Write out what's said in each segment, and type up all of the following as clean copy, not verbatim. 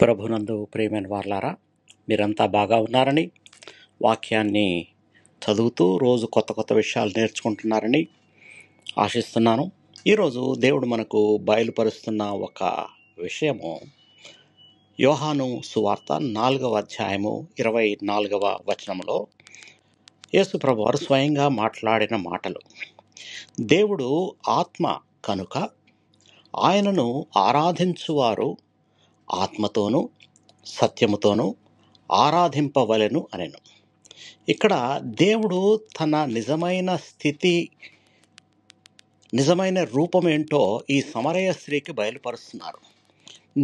ప్రభునందు ప్రియమైన వారలారా, మీరంతా బాగా ఉన్నారని, వాక్యాన్ని చదువుతూ రోజు కొత్త కొత్త విషయాలు నేర్చుకుంటున్నారని ఆశిస్తున్నాను. ఈరోజు దేవుడు మనకు బయలుపరుస్తున్న ఒక విషయము యోహాను సువార్త 4వ అధ్యాయము 24వ వచనములో యేసు ప్రభువారు స్వయంగా మాట్లాడిన మాటలు. దేవుడు ఆత్మ కనుక ఆయనను ఆరాధించువారు ఆత్మతోనూ సత్యముతోనూ ఆరాధింపవలెను అనెను. ఇక్కడ దేవుడు తన నిజమైన స్థితి, నిజమైన రూపం ఏంటో ఈ సమరయ స్త్రీకి బయలుపరుస్తున్నారు.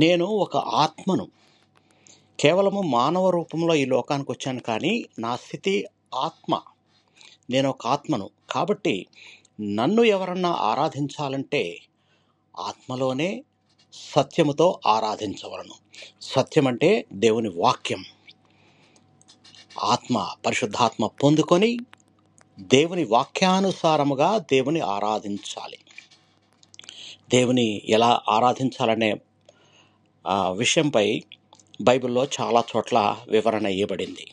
నేను ఒక ఆత్మను, కేవలము మానవ రూపంలో ఈ లోకానికి వచ్చాను, కానీ నా స్థితి ఆత్మ. నేను ఒక ఆత్మను కాబట్టి నన్ను ఎవరన్నా ఆరాధించాలంటే ఆత్మలోనే సత్యముతో ఆరాధించవలను. సత్యం అంటే దేవుని వాక్యం. ఆత్మ, పరిశుద్ధాత్మ పొందుకొని దేవుని వాక్యానుసారముగా దేవుని ఆరాధించాలి. దేవుని ఎలా ఆరాధించాలనే విషయంపై బైబిల్లో చాలా చోట్ల వివరణ ఇవ్వబడింది.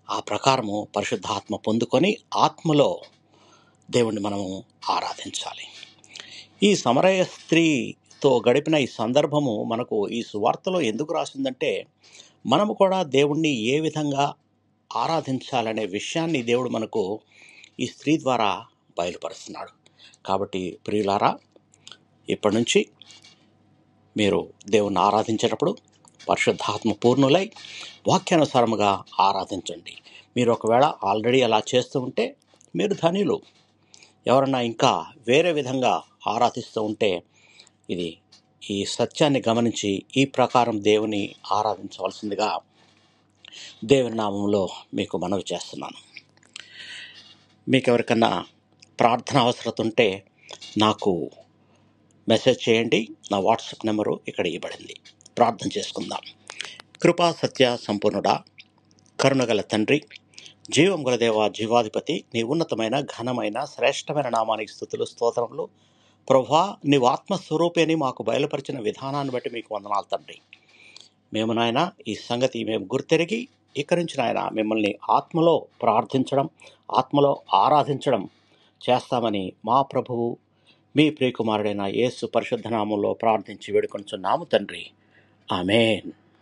ఆ ప్రకారము పరిశుద్ధాత్మ పొందుకొని ఆత్మలో దేవుణ్ణి మనము ఆరాధించాలి. ఈ సమరయ స్త్రీతో గడిపిన ఈ సందర్భము మనకు ఈ సువార్తలో ఎందుకు రాసిందంటే, మనము కూడా దేవుణ్ణి ఏ విధంగా ఆరాధించాలనే విషయాన్ని దేవుడు మనకు ఈ స్త్రీ ద్వారా బయలుపరుస్తున్నాడు. కాబట్టి ప్రియులారా, ఇప్పటి నుంచి మీరు దేవుణ్ణి ఆరాధించేటప్పుడు పరిశుద్ధాత్మ పూర్ణులై వాక్యానుసారముగా ఆరాధించండి. మీరు ఒకవేళ ఆల్రెడీ అలా చేస్తూ ఉంటే మీరు ధన్యులు. ఎవరన్నా ఇంకా వేరే విధంగా ఆరాధిస్తూ ఉంటే ఈ సత్యాన్ని గమనించి ఈ ప్రకారం దేవుని ఆరాధించవలసిందిగా దేవుని నామంలో మీకు మనవి చేస్తున్నాను. మీకు ఎవరికన్నా ప్రార్థన అవసరం ఉంటే నాకు మెసేజ్ చేయండి. నా వాట్సాప్ నెంబరు ఇక్కడ ఇవ్వబడింది. ప్రార్థన చేసుకుందాం. కృపా సత్య సంపూర్ణుడా, కరుణగల తండ్రి, జీవం గల దేవ, జీవాధిపతి, నీ ఉన్నతమైన ఘనమైన శ్రేష్టమైన నామానికి స్తుతులు స్తోత్రములు. ప్రభువా, నీవు ఆత్మస్వరూపి అని మాకు బయలుపరిచిన విధానాన్ని బట్టి మీకు వందనాలు తండ్రి. మేము నాయన ఈ సంగతి మేము గుర్తెరిగి ఇక్కడి నుంచి నాయన మిమ్మల్ని ఆత్మలో ప్రార్థించడం, ఆత్మలో ఆరాధించడం చేస్తామని మా ప్రభువు మీ ప్రియకుమారుడైన యేసు పరిశుద్ధ నామంలో ప్రార్థించి వేడుకొనుచున్నాము తండ్రి. ఆమేన్.